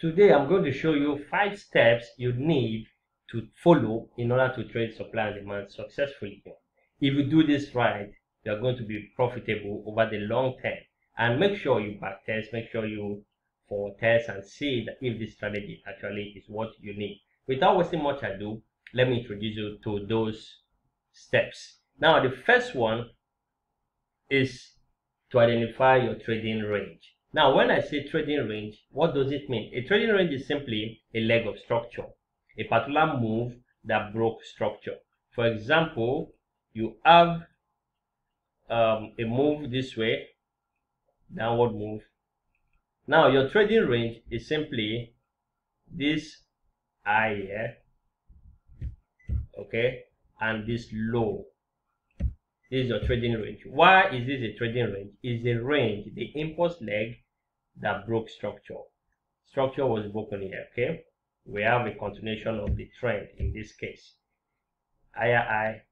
Today I'm going to show you 5 steps you need to follow in order to trade supply and demand successfully. If you do this right, you are going to be profitable over the long term. And make sure you back test, make sure you forward test and see that if this strategy actually is what you need. Without wasting much ado, let me introduce you to those steps. Now, the first one is to identify your trading range. Now, when I say trading range, what does it mean? A trading range is simply a leg of structure, a particular move that broke structure. For example, you have a move this way, downward move. Now, your trading range is simply this high here, okay, and this low. This is your trading range. Why is this a trading range? It's a range, the impulse leg that broke structure. Structure was broken here, okay? We have a continuation of the trend in this case. Higher high,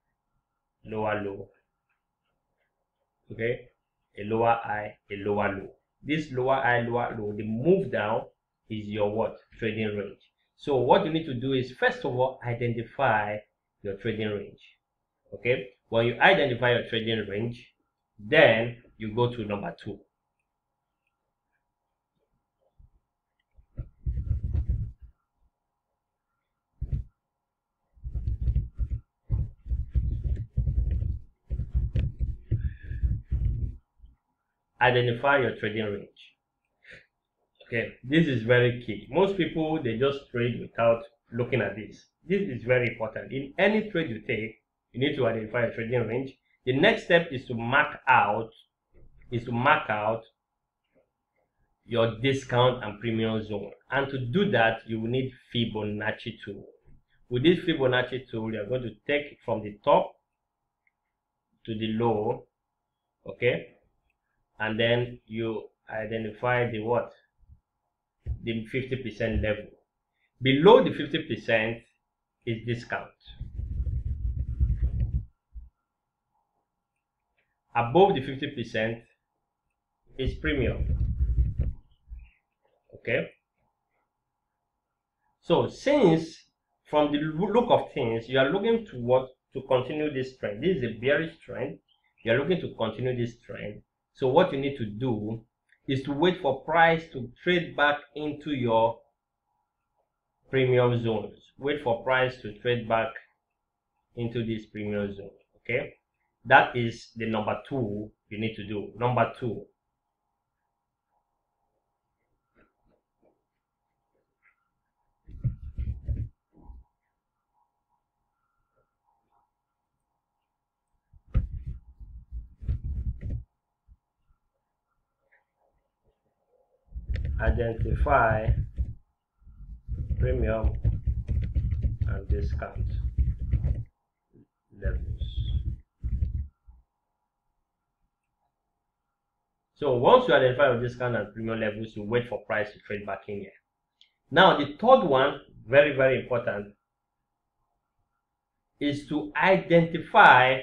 lower low, okay? A lower high, a lower low. This lower high, lower low, the move down is your what? Trading range. So what you need to do is, first of all, identify your trading range, okay? When you identify your trading range, then you go to number 2. Identify your trading range. Okay, this is very key. Most people, they just trade without looking at this. This is very important. In any trade you take, you need to identify your trading range. The next step is to mark out your discount and premium zone. And to do that, you will need Fibonacci tool. With this Fibonacci tool, you're going to take it from the top to the low, okay? And then you identify the what? The 50% level. Below the 50% is discount. Above the 50% is premium. Okay? So since from the look of things, you are looking to what? To continue this trend. This is a bearish trend. You are looking to continue this trend. So what you need to do is to wait for price to trade back into your premium zones. Wait for price to trade back into this premium zone. Okay, that is the number 2 you need to do. Number 2, identify premium and discount levels. So once you identify your discount and premium levels, you wait for price to trade back in here. Now the third one, very, very important, is to identify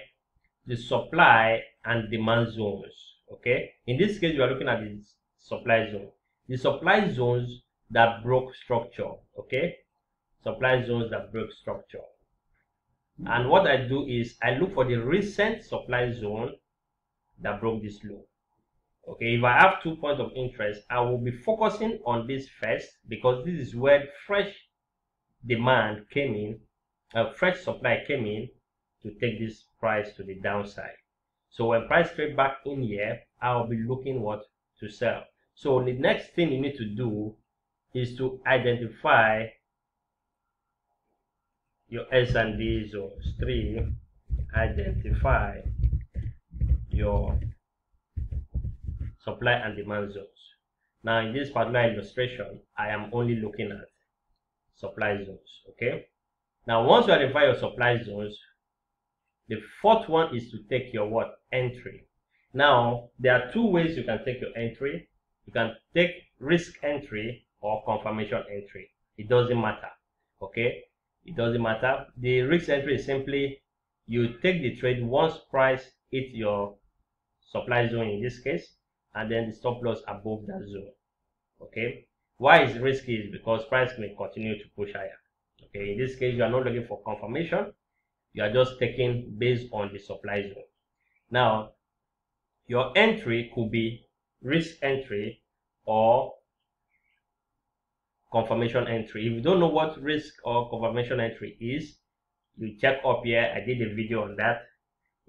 the supply and demand zones. Okay, in this case, you are looking at the supply zone. The supply zones that broke structure. Okay, supply zones that broke structure. And what I do is I look for the recent supply zone that broke this low. Okay, if I have 2 points of interest, I will be focusing on this first, because this is where fresh demand came in, fresh supply came in to take this price to the downside. So when price trade back in here, I'll be looking what to sell. So the next thing you need to do is to identify your S&D zones. 3, identify your supply and demand zones. Now in this particular illustration, I am only looking at supply zones. Okay, now once you identify your supply zones, the fourth one is to take your what? Entry. Now there are 2 ways you can take your entry. You can take risk entry or confirmation entry. It doesn't matter. Okay, it doesn't matter. The risk entry is simply you take the trade once price hits your supply zone in this case, and then the stop loss above that zone. Okay, Why is risky is because price may continue to push higher. Okay, in this case, you are not looking for confirmation. You are just taking based on the supply zone. Now, your entry could be risk entry or confirmation entry. If you don't know what risk or confirmation entry is, you check up here. I did a video on that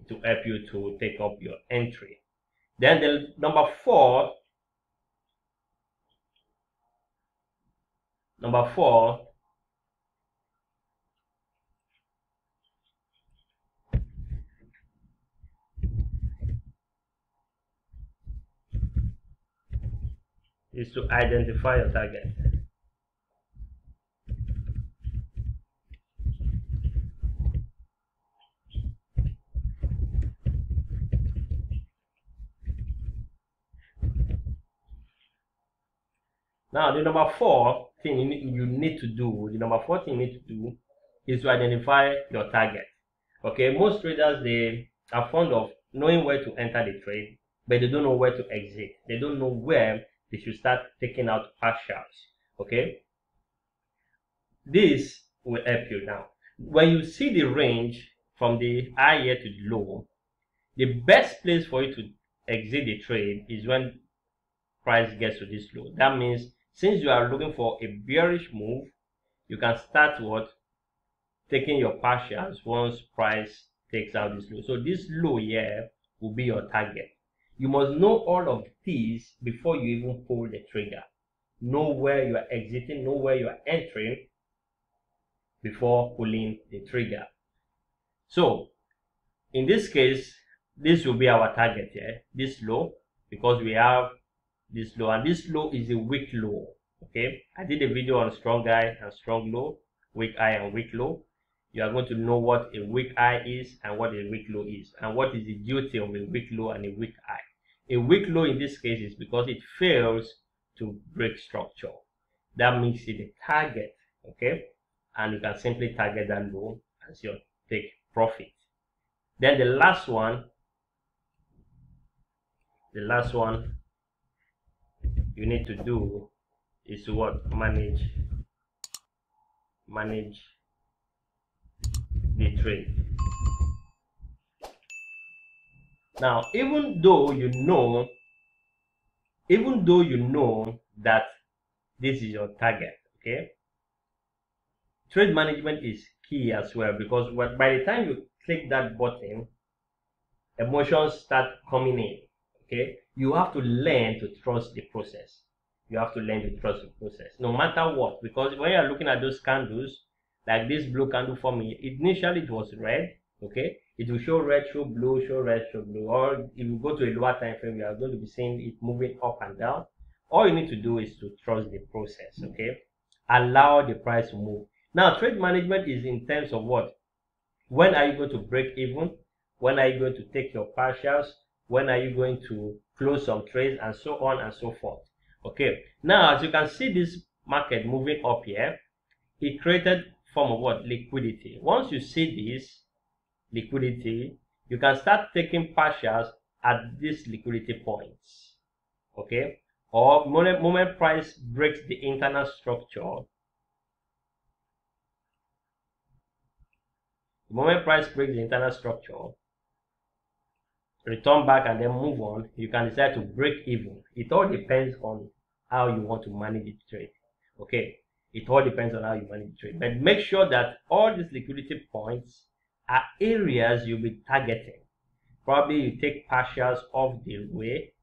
to help you to take up your entry. Then the number four is to identify your target. Now, the number four thing you need to do is to identify your target. Okay, most traders, they are fond of knowing where to enter the trade, but they don't know where to exit. They don't know where they should start taking out partials. Okay, this will help you now. When you see the range from the high here to the low, the best place for you to exit the trade is when price gets to this low. That means since you are looking for a bearish move, you can start taking your partials once price takes out this low. So this low here will be your target. You must know all of these before you even pull the trigger. Know where you are exiting, know where you are entering before pulling the trigger. So in this case, this will be our target here, this low, because we have this low, and this low is a weak low. Okay, I did a video on strong high and strong low, weak high and weak low. You are going to know what a weak high is and what a weak low is, and what is the duty of a weak low and a weak high. A weak low in this case is because it fails to break structure. That makes it a target. Okay, and you can simply target that low as your take profit. Then the last one you need to do is to manage the trade. Now, even though you know that this is your target, okay, trade management is key as well, because by the time you click that button, emotions start coming in. Okay, you have to learn to trust the process. No matter what, because when you're looking at those candles, like this blue candle for me, initially it was red. Okay, it will show red, show blue, show red, show blue. Or if you go to a lower time frame, you are going to be seeing it moving up and down. All you need to do is to trust the process. Okay, allow the price to move. Now, trade management is in terms of what? When are you going to break even? When are you going to take your partials? When are you going to close some trades, and so on and so forth? Okay, now as you can see this market moving up here, it created form of what? Liquidity. Once you see this liquidity, you can start taking partials at these liquidity points. Okay, or moment price breaks the internal structure. The moment price breaks the internal structure, return back and then move on, you can decide to break even. It all depends on how you want to manage the trade. Okay, it all depends on how you manage the trade, but make sure that all these liquidity points are areas you'll be targeting. Probably you take partials off the way,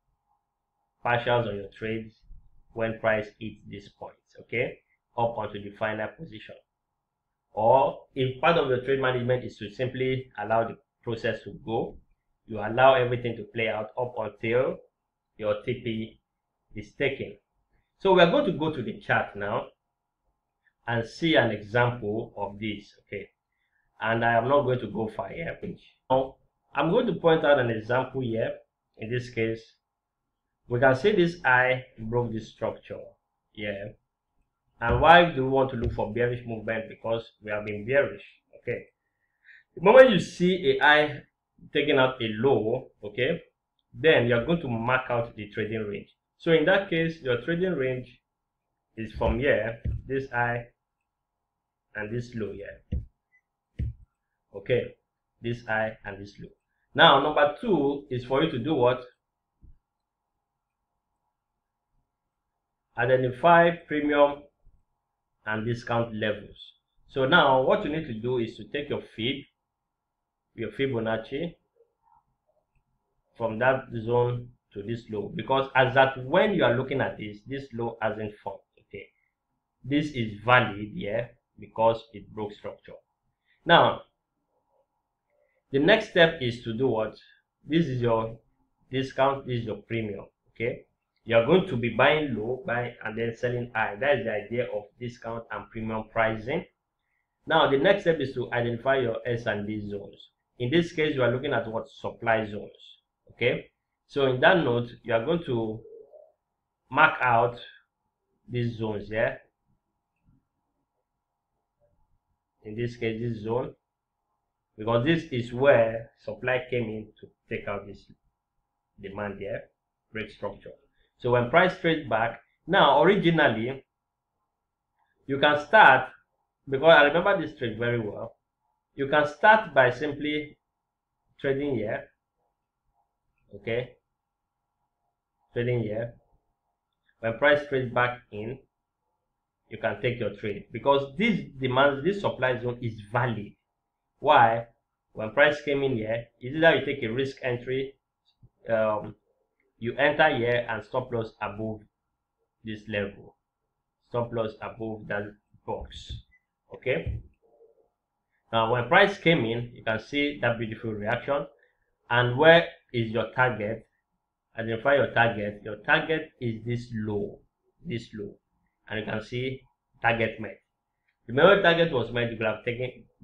partials on your trades when price hits these points, okay, up onto the final position. Or if part of your trade management is to simply allow the process to go, you allow everything to play out up until your TP is taken. So we are going to go to the chart now and see an example of this. Okay, and I am not going to go far here. Now I'm going to point out an example here. In this case, we can see this high broke this structure here. And why do we want to look for bearish movement? Because we have been bearish. Okay, the moment you see a high taking out a low, okay, then you're going to mark out the trading range. So in that case, your trading range is from here, this high and this low here. Okay, this high and this low. Now number 2 is for you to do what? Identify premium and discount levels. So now what you need to do is to take your Fibonacci from that zone to this low, because as that when you are looking at this low hasn't formed. Okay, this is valid here because it broke structure. Now the next step is to do what? This is your discount, this is your premium. Okay, you are going to be buying low, buying and then selling high. That is the idea of discount and premium pricing. Now the next step is to identify your S and D zones. In this case, you are looking at what? Supply zones. Okay, so in that note, you are going to mark out these zones here. In this case, this zone, because this is where supply came in to take out this demand here, break structure. So when price trades back, now originally you can start, because I remember this trade very well, you can start by simply trading here. Okay, trading here. When price trades back in, you can take your trade, because this demand, this supply zone is valid. Why? When price came in here, is either you take a risk entry, you enter here and stop loss above this level, stop loss above that box. Okay, now when price came in, you can see that beautiful reaction. And where is your target? Identify your target. Your target is this low, and you can see target met. Remember, target was met, you could have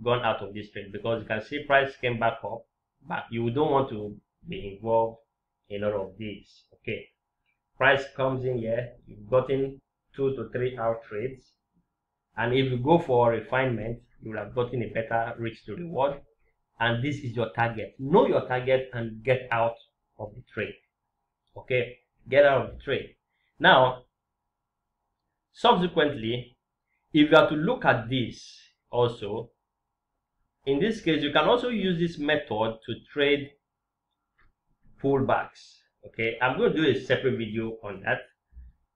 gone out of this trade, because you can see price came back up, but you don't want to be involved in all of this. Okay, price comes in here, you've gotten 2 to 3 hour trades, and if you go for refinement, you will have gotten a better risk to reward. And this is your target. Know your target and get out of the trade. Okay, get out of the trade. Now subsequently, if you have to look at this also, in this case you can also use this method to trade pullbacks. Okay, I'm going to do a separate video on that,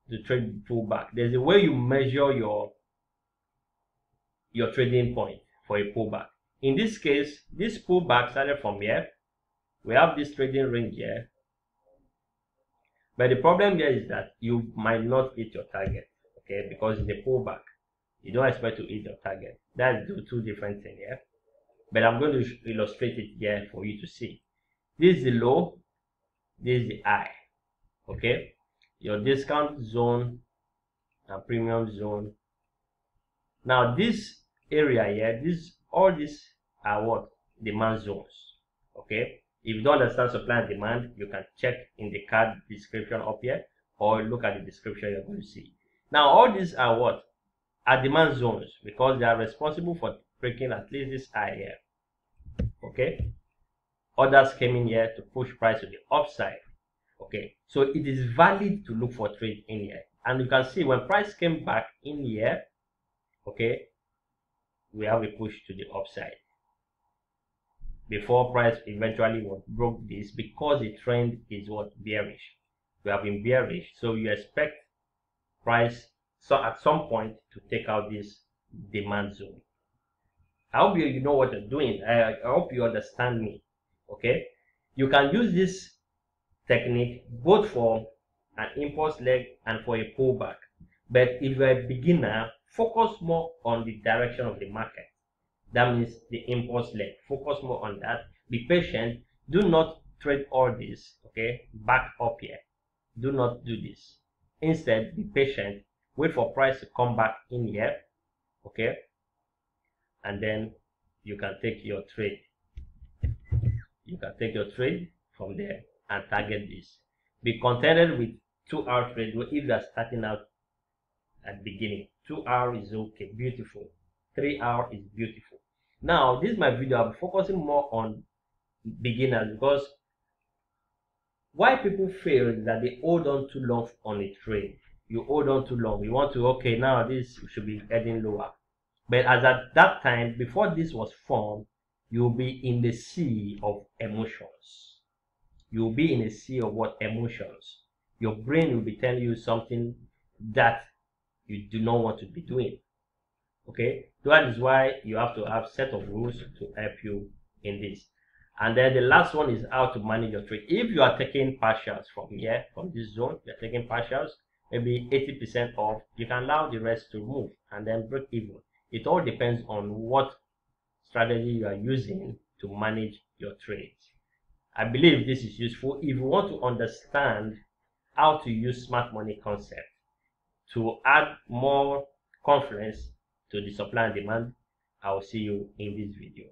to trade pullback. There's a way you measure your trading point for a pullback. In this case, this pullback started from here. We have this trading range here, but the problem here is that you might not hit your target. Okay, because it's a pullback, you don't expect to hit your target. That's two different things here, but I'm going to illustrate it here for you to see. This is the low, this is the high. Okay, your discount zone and premium zone. Now this area here, all these are what? Demand zones. Okay, if you don't understand supply and demand, you can check in the card description up here, or look at the description, you're going to see. Now all these are what? Are demand zones, because they are responsible for breaking at least this high here. Okay, others came in here to push price to the upside. Okay, so it is valid to look for trade in here, and you can see when price came back in here, okay, we have a push to the upside before price eventually broke this, because the trend is what? Bearish. We have been bearish, so you expect price at some point to take out this demand zone. I hope you know what you're doing. I hope you understand me. Okay, you can use this technique both for an impulse leg and for a pullback, but if you're a beginner, focus more on the direction of the market. That means the impulse leg. Focus more on that. Be patient. Do not trade all this. Okay, back up here. Do not do this. Instead, be patient. Wait for price to come back in here. Okay, and then you can take your trade. You can take your trade from there and target this. Be contented with 2 hour trade if you are starting out at the beginning. 2 hours is okay, beautiful. 3 hours is beautiful. Now this is my video. I'm focusing more on beginners, because why people fail is that they hold on too long on a trade. you hold on too long. You want to, okay, now this should be heading lower. But as at that time, before this was formed, you'll be in the sea of emotions. You'll be in a sea of what? Emotions. Your brain will be telling you something that you do not want to be doing. Okay, that is why you have to have set of rules to help you in this. And then the last one is how to manage your trade. If you are taking partials from here, from this zone, you're taking partials, maybe 80% off, you can allow the rest to move and then break even. It all depends on what strategy you are using to manage your trades. I believe this is useful if you want to understand how to use smart money concept to add more confidence to the supply and demand. I will see you in this video.